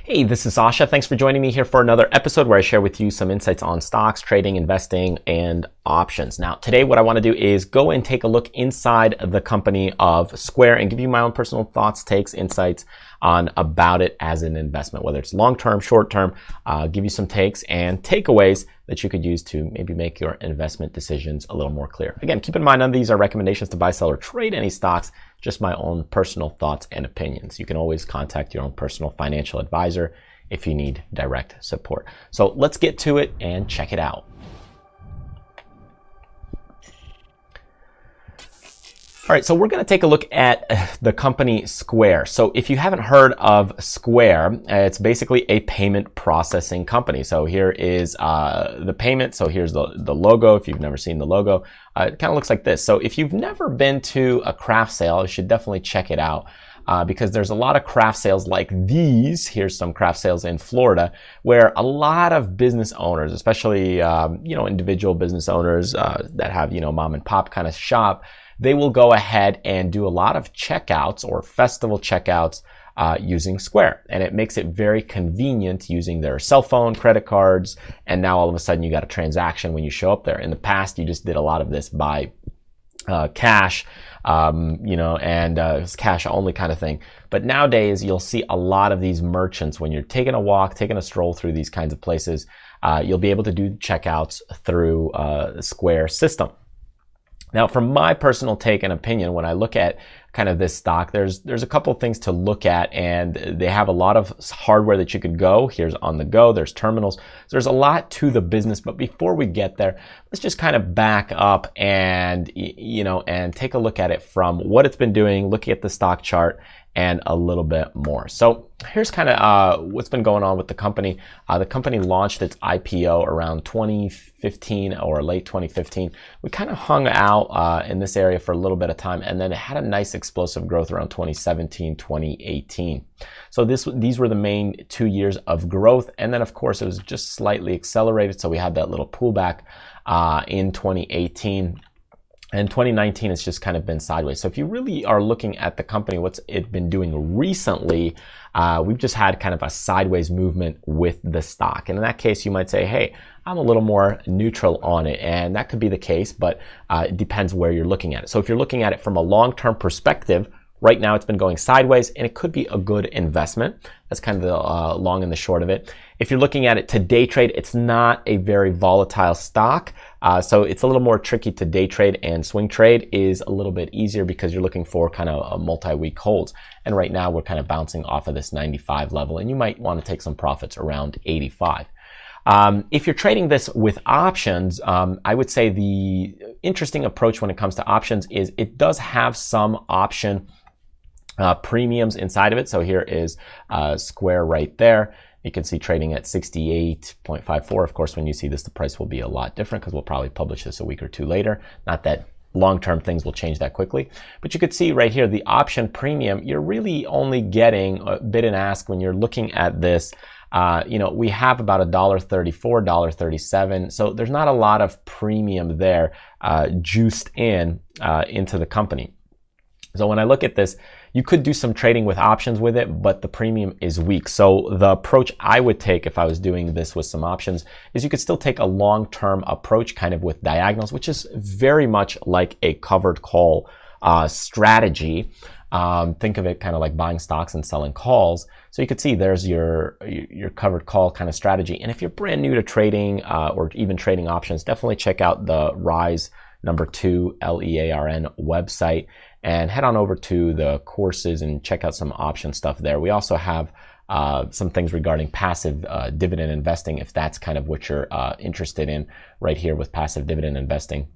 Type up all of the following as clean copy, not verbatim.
Hey, this is Sasha. Thanks for joining me here for another episode where I share with you some insights on stocks, trading, investing, and options. Now, today what I want to do is go and take a look inside the company of Square and give you my own personal thoughts, takes, insights on about it as an investment, whether it's long-term, short-term, give you some takes and takeaways that you could use to maybe make your investment decisions a little more clear. Again, keep in mind none of these are recommendations to buy, sell, or trade any stocks, just my own personal thoughts and opinions. You can always contact your own personal financial advisor if you need direct support. So let's get to it and check it out. All right, so we're going to take a look at the company Square. So if you haven't heard of Square, it's basically a payment processing company. So here is the payment. So here's the logo. If you've never seen the logo, it kind of looks like this. So if you've never been to a craft sale, you should definitely check it out. Because there's a lot of craft sales like these. Here's some craft sales in Florida where a lot of business owners, especially individual business owners that have mom and pop kind of shop, they will go ahead and do a lot of checkouts or festival checkouts using Square. And it makes it very convenient using their cell phone, credit cards, and now all of a sudden you got a transaction when you show up there. In the past, you just did a lot of this by cash, and it was cash only kind of thing. But nowadays, you'll see a lot of these merchants when you're taking a walk, taking a stroll through these kinds of places, you'll be able to do checkouts through the Square system. Now, from my personal take and opinion, when I look at kind of this stock, there's a couple of things to look at, and they have a lot of hardware that you could go. Here's on the go, there's terminals. So there's a lot to the business, but before we get there, let's just kind of back up and, and take a look at it from what it's been doing, looking at the stock chart, and a little bit more. So here's kind of what's been going on with the company. The company launched its IPO around 2015 or late 2015. We kind of hung out in this area for a little bit of time, and then it had a nice explosive growth around 2017, 2018. So these were the main 2 years of growth, and then of course it was just slightly accelerated. So we had that little pullback in 2018. And 2019 has just kind of been sideways. So if you really are looking at the company, what's it been doing recently, we've just had kind of a sideways movement with the stock. And in that case, you might say, hey, I'm a little more neutral on it. And that could be the case, but it depends where you're looking at it. So if you're looking at it from a long-term perspective, right now it's been going sideways and it could be a good investment. That's kind of the long and the short of it. If you're looking at it to day trade, it's not a very volatile stock. So it's a little more tricky to day trade, and swing trade is a little bit easier because you're looking for kind of a multi-week holds. And right now we're kind of bouncing off of this 95 level, and you might want to take some profits around 85. If you're trading this with options, I would say the interesting approach when it comes to options is it does have some option premiums inside of it. So here is Square right there. You can see trading at 68.54. Of course, when you see this, the price will be a lot different because we'll probably publish this a week or two later. Not that long-term things will change that quickly. But you could see right here, the option premium, you're really only getting a bid and ask when you're looking at this. We have about $1.34, $1.37. So there's not a lot of premium there juiced into the company. So when I look at this, you could do some trading with options with it, but the premium is weak. So the approach I would take if I was doing this with some options is you could still take a long-term approach kind of with diagonals, which is very much like a covered call strategy. Think of it kind of like buying stocks and selling calls. So you could see there's your covered call kind of strategy. And if you're brand new to trading or even trading options, definitely check out the Rise #2 LEARN website and head on over to the courses and check out some option stuff there. We also have some things regarding passive dividend investing, if that's kind of what you're interested in right here with passive dividend investing.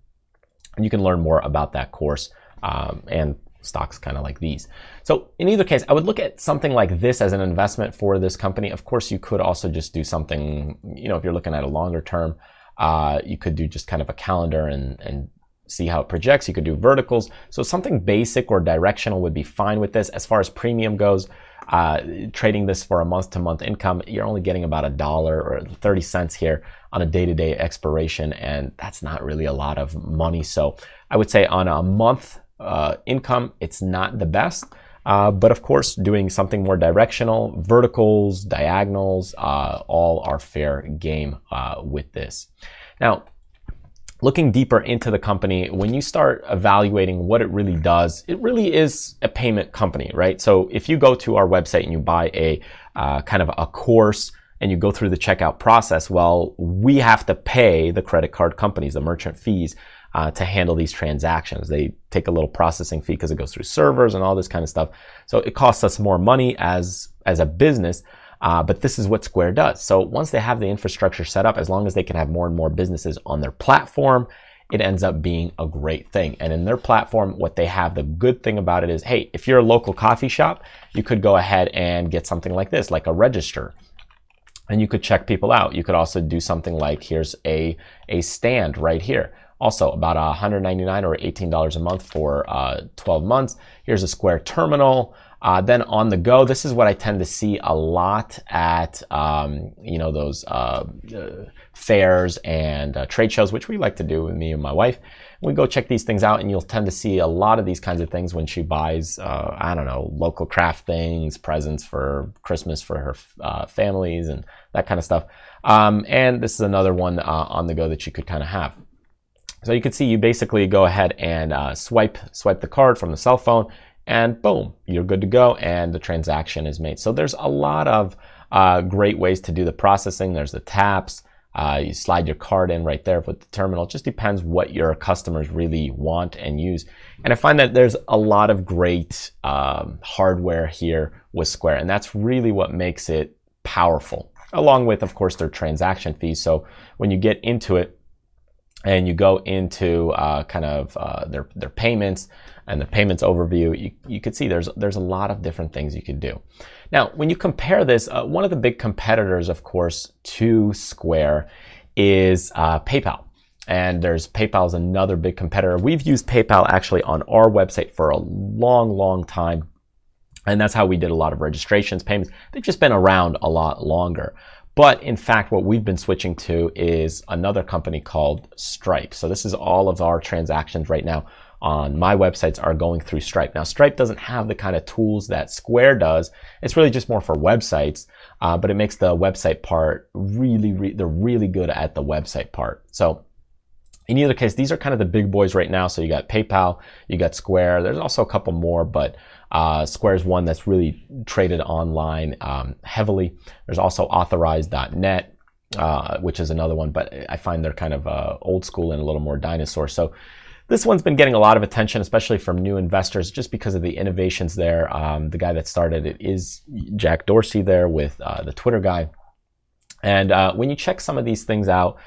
And you can learn more about that course and stocks kind of like these. So in either case, I would look at something like this as an investment for this company. Of course, you could also just do something, if you're looking at a longer term, you could do just kind of a calendar and see how it projects. You could do verticals. So something basic or directional would be fine with this. As far as premium goes, trading this for a month-to-month income, you're only getting about $1 or 30 cents here on a day-to-day expiration, and that's not really a lot of money. So I would say on a month income, it's not the best. But of course, doing something more directional, verticals, diagonals, all are fair game with this. Now, looking deeper into the company, when you start evaluating what it really does, it really is a payment company, right? So if you go to our website and you buy a kind of a course and you go through the checkout process, well, we have to pay the credit card companies, the merchant fees, to handle these transactions. They take a little processing fee because it goes through servers and all this kind of stuff. So it costs us more money as a business. But this is what Square does. So once they have the infrastructure set up, as long as they can have more and more businesses on their platform, it ends up being a great thing. And in their platform, what they have, the good thing about it is, hey, if you're a local coffee shop, you could go ahead and get something like this, like a register. And you could check people out. You could also do something like, here's a stand right here. Also about $199 or $18 a month for 12 months. Here's a Square terminal. Then on the go, this is what I tend to see a lot at, those fairs and trade shows, which we like to do with me and my wife. We go check these things out, and you'll tend to see a lot of these kinds of things when she buys, local craft things, presents for Christmas for her families and that kind of stuff. And this is another one on the go that you could kind of have. So you can see you basically go ahead and swipe the card from the cell phone, and boom, you're good to go, and the transaction is made. So there's a lot of great ways to do the processing. There's the taps. You slide your card in right there with the terminal. It just depends what your customers really want and use. And I find that there's a lot of great hardware here with Square, and that's really what makes it powerful, along with, of course, their transaction fees. So when you get into it, and you go into their payments and the payments overview, you could see there's a lot of different things you could do. Now, when you compare this, one of the big competitors, of course, to Square is PayPal. And PayPal is another big competitor. We've used PayPal actually on our website for a long, long time. And that's how we did a lot of registrations, payments. They've just been around a lot longer. But in fact, what we've been switching to is another company called Stripe. So this is all of our transactions right now on my websites are going through Stripe. Now, Stripe doesn't have the kind of tools that Square does. It's really just more for websites, but it makes the website part they're really good at the website part. So in either case, these are kind of the big boys right now. So you got PayPal, you got Square. There's also a couple more, but Square's one that's really traded online heavily. There's also Authorize.net, which is another one, but I find they're kind of old school and a little more dinosaur. So this one's been getting a lot of attention, especially from new investors, just because of the innovations there. The guy that started it is Jack Dorsey there with the Twitter guy. And when you check some of these things out,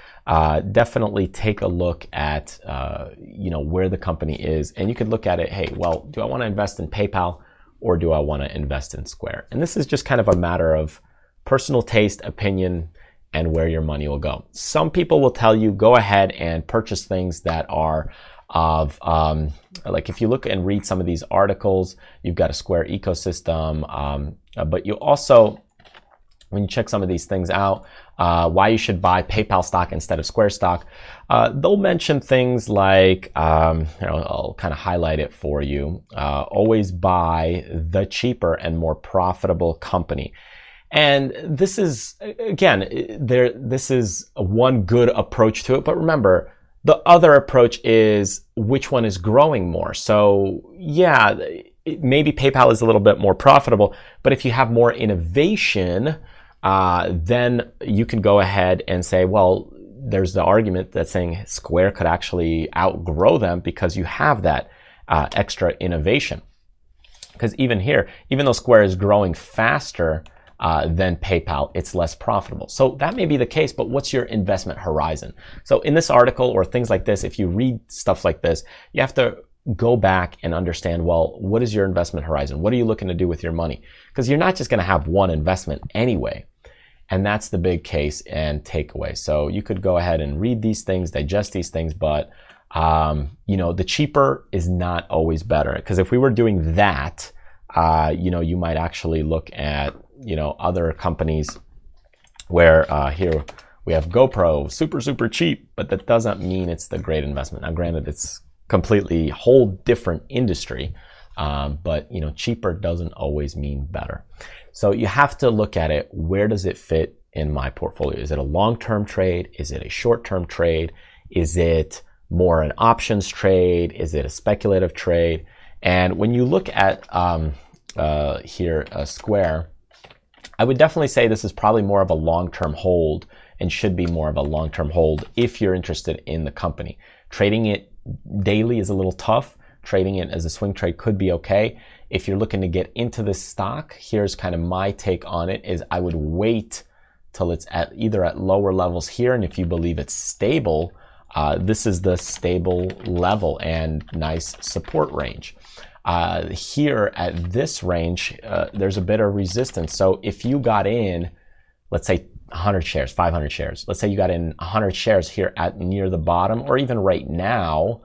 definitely take a look at where the company is, and you could look at it. Hey, well, do I want to invest in PayPal or do I want to invest in Square? And this is just kind of a matter of personal taste, opinion, and where your money will go. Some people will tell you go ahead and purchase things that are of like if you look and read some of these articles, you've got a Square ecosystem, but you also, when you check some of these things out, why you should buy PayPal stock instead of Square stock, they'll mention things like, I'll kind of highlight it for you. Always buy the cheaper and more profitable company. And this is, again, this is one good approach to it. But remember, the other approach is which one is growing more. So yeah, maybe PayPal is a little bit more profitable, but if you have more innovation, then you can go ahead and say, well, there's the argument that's saying Square could actually outgrow them because you have that extra innovation. Because even here, even though Square is growing faster than PayPal, it's less profitable. So that may be the case, but what's your investment horizon? So in this article or things like this, if you read stuff like this, you have to go back and understand, well, what is your investment horizon? What are you looking to do with your money? Because you're not just going to have one investment anyway. And that's the big case and takeaway. So you could go ahead and read these things, digest these things, but the cheaper is not always better. Because if we were doing that, you might actually look at other companies where here we have GoPro, super cheap, but that doesn't mean it's the great investment. Now, granted, it's completely whole different industry, but cheaper doesn't always mean better. So you have to look at it. Where does it fit in my portfolio? Is it a long-term trade? Is it a short-term trade? Is it more an options trade? Is it a speculative trade? And when you look at here, Square, I would definitely say this is probably more of a long-term hold and should be more of a long-term hold if you're interested in the company. Trading it daily is a little tough. Trading it as a swing trade could be okay. If you're looking to get into this stock, here's kind of my take on it, is I would wait till it's either at lower levels here, and if you believe it's stable, this is the stable level and nice support range. Here at this range, there's a bit of resistance. So if you got in, let's say 100 shares, 500 shares, let's say you got in 100 shares here at near the bottom, or even right now,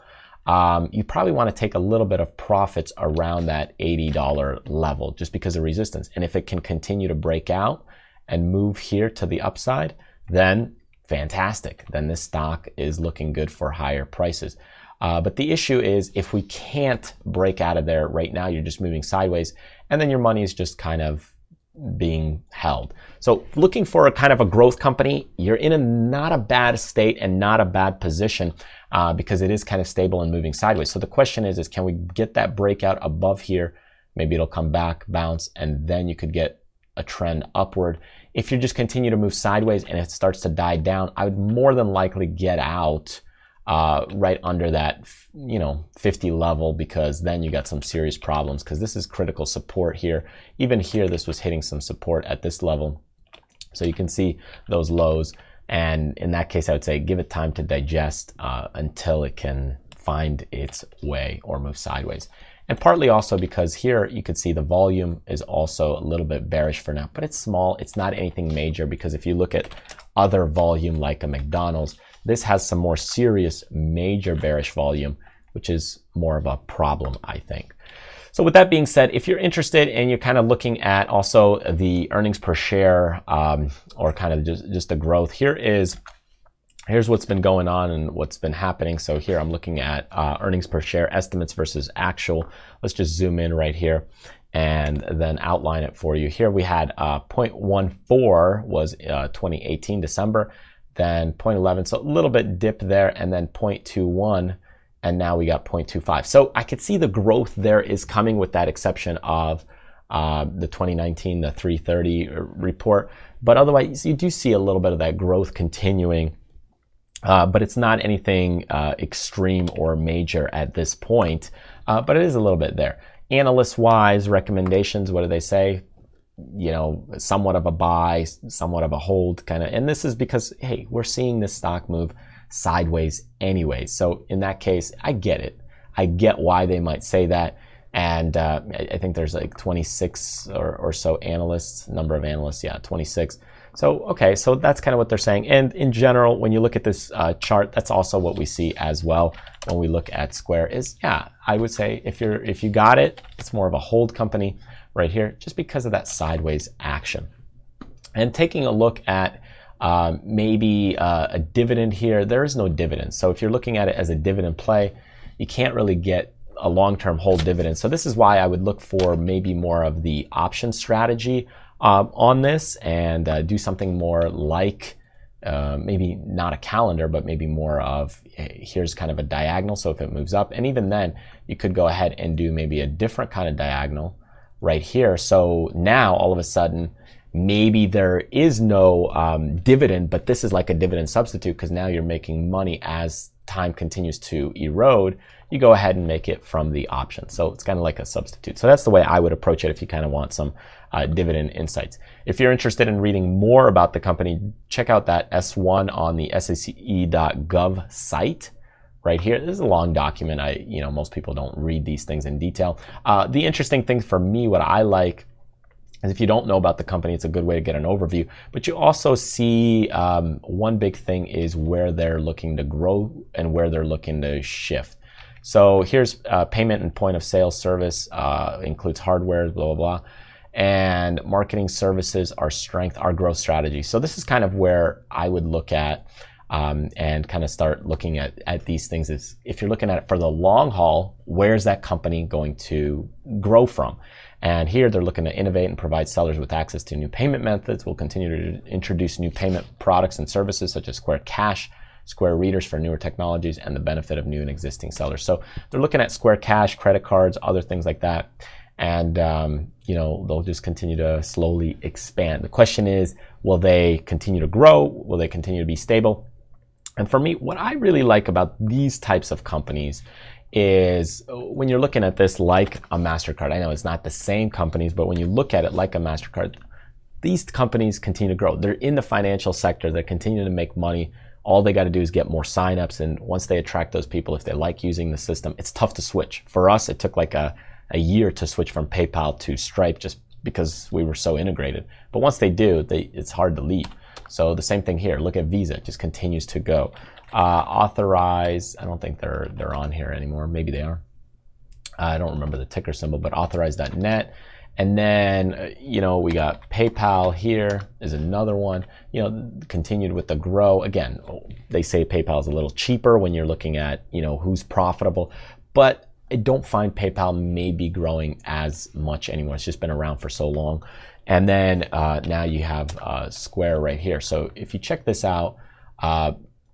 you probably want to take a little bit of profits around that $80 level just because of resistance. And if it can continue to break out and move here to the upside, then fantastic. Then this stock is looking good for higher prices. But the issue is if we can't break out of there right now, you're just moving sideways, and then your money is just kind of being held. So looking for a kind of a growth company, you're in not a bad state and not a bad position because it is kind of stable and moving sideways. So the question is can we get that breakout above here? Maybe it'll come back, bounce, and then you could get a trend upward. If you just continue to move sideways and it starts to die down, I would more than likely get out right under that 50 level, because then you got some serious problems, because this is critical support here. Even here, this was hitting some support at this level. So you can see those lows. And in that case, I would say give it time to digest until it can find its way or move sideways. And partly also because here you could see the volume is also a little bit bearish for now, but it's small. It's not anything major, because if you look at other volume like a McDonald's, this has some more serious major bearish volume, which is more of a problem, I think. So with that being said, if you're interested and you're kind of looking at also the earnings per share or kind of just the growth, here's what's been going on and what's been happening. So here I'm looking at earnings per share estimates versus actual. Let's just zoom in right here and then outline it for you. Here we had 0.14 was 2018 December, then 0.11, so a little bit dip there, and then 0.21, and now we got 0.25. So I could see the growth there is coming, with that exception of the 2019, the 330 report. But otherwise, you do see a little bit of that growth continuing. But it's not anything extreme or major at this point, but it is a little bit there. Analyst-wise, recommendations, what do they say? Somewhat of a buy, somewhat of a hold kind of. And this is because, hey, we're seeing this stock move sideways anyway. So in that case, I get it. I get why they might say that. And I think there's like 26 or so analysts, number of analysts, 26. So, okay, so that's kind of what they're saying. And in general, when you look at this chart, that's also what we see as well when we look at Square is, I would say if you got it, it's more of a hold company right here, just because of that sideways action. And taking a look at maybe a dividend here, there is no dividend. So if you're looking at it as a dividend play, you can't really get a long-term hold dividend. So this is why I would look for maybe more of the option strategy on this, and do something more like maybe not a calendar, but maybe more of here's kind of a diagonal. So if it moves up, and even then you could go ahead and do maybe a different kind of diagonal right here. So now all of a sudden maybe there is no dividend, but this is like a dividend substitute, because now you're making money as time continues to erode. You go ahead and make it from the option. So it's kind of like a substitute. So that's the way I would approach it if you kind of want some dividend insights. If you're interested in reading more about the company, check out that S1 on the SEC.gov site right here. This is a long document. Most people don't read these things in detail. The interesting thing for me, what I like, is if you don't know about the company, it's a good way to get an overview. But you also see one big thing is where they're looking to grow and where they're looking to shift. So here's payment and point of sale service, includes hardware, blah, blah, blah. And marketing services, our strength, our growth strategy. So this is kind of where I would look at and kind of start looking at these things. Is if you're looking at it for the long haul, where's that company going to grow from? And here they're looking to innovate and provide sellers with access to new payment methods. We'll continue to introduce new payment products and services such as Square Cash, Square Readers for newer technologies, and the benefit of new and existing sellers. So they're looking at Square Cash, credit cards, other things like that. And they'll just continue to slowly expand. The question is, will they continue to grow? Will they continue to be stable? And for me, what I really like about these types of companies is when you're looking at this like a MasterCard. I know it's not the same companies, but when you look at it like a MasterCard, these companies continue to grow. They're in the financial sector. They're continuing to make money. All they got to do is get more signups. And once they attract those people, if they like using the system, it's tough to switch. For us, it took like a year to switch from PayPal to Stripe just because we were so integrated. But once they do, it's hard to leave. So the same thing here. Look at Visa, it just continues to go. Authorize, I don't think they're on here anymore. Maybe they are. I don't remember the ticker symbol, but authorize.net. And then, we got PayPal here is another one, continued with the grow. Again, they say PayPal is a little cheaper when you're looking at, who's profitable, but I don't find PayPal may be growing as much anymore. It's just been around for so long. And then now you have Square right here. So if you check this out,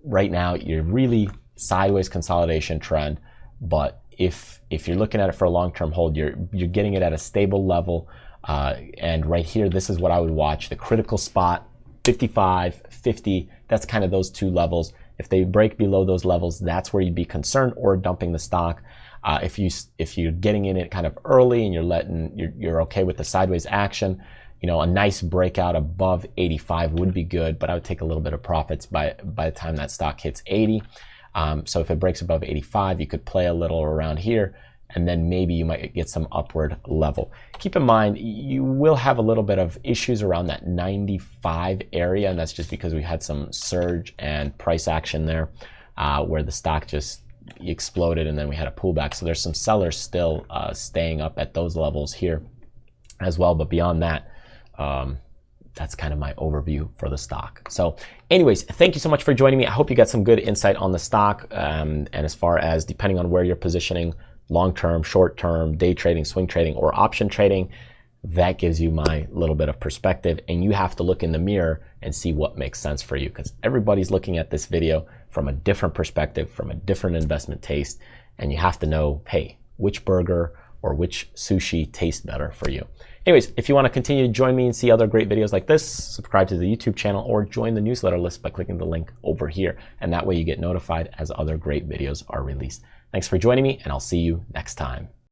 right now you're really sideways consolidation trend, but if you're looking at it for a long-term hold, you're getting it at a stable level. And right here, this is what I would watch. The critical spot, 55, 50, that's kind of those two levels. If they break below those levels, that's where you'd be concerned or dumping the stock. If you're getting in it kind of early and you're okay with the sideways action, a nice breakout above 85 would be good, but I would take a little bit of profits by the time that stock hits 80. So if it breaks above 85, you could play a little around here, and then maybe you might get some upward level. Keep in mind, you will have a little bit of issues around that 95 area, and that's just because we had some surge and price action there where the stock just exploded and then we had a pullback. So there's some sellers still staying up at those levels here as well, but beyond that, that's kind of my overview for the stock. So anyways, thank you so much for joining me. I hope you got some good insight on the stock. And as far as depending on where you're positioning, long-term, short-term, day trading, swing trading, or option trading, that gives you my little bit of perspective. And you have to look in the mirror and see what makes sense for you, because everybody's looking at this video from a different perspective, from a different investment taste. And you have to know, hey, which burger or which sushi tastes better for you. Anyways, if you want to continue to join me and see other great videos like this, subscribe to the YouTube channel or join the newsletter list by clicking the link over here. And that way you get notified as other great videos are released. Thanks for joining me, and I'll see you next time.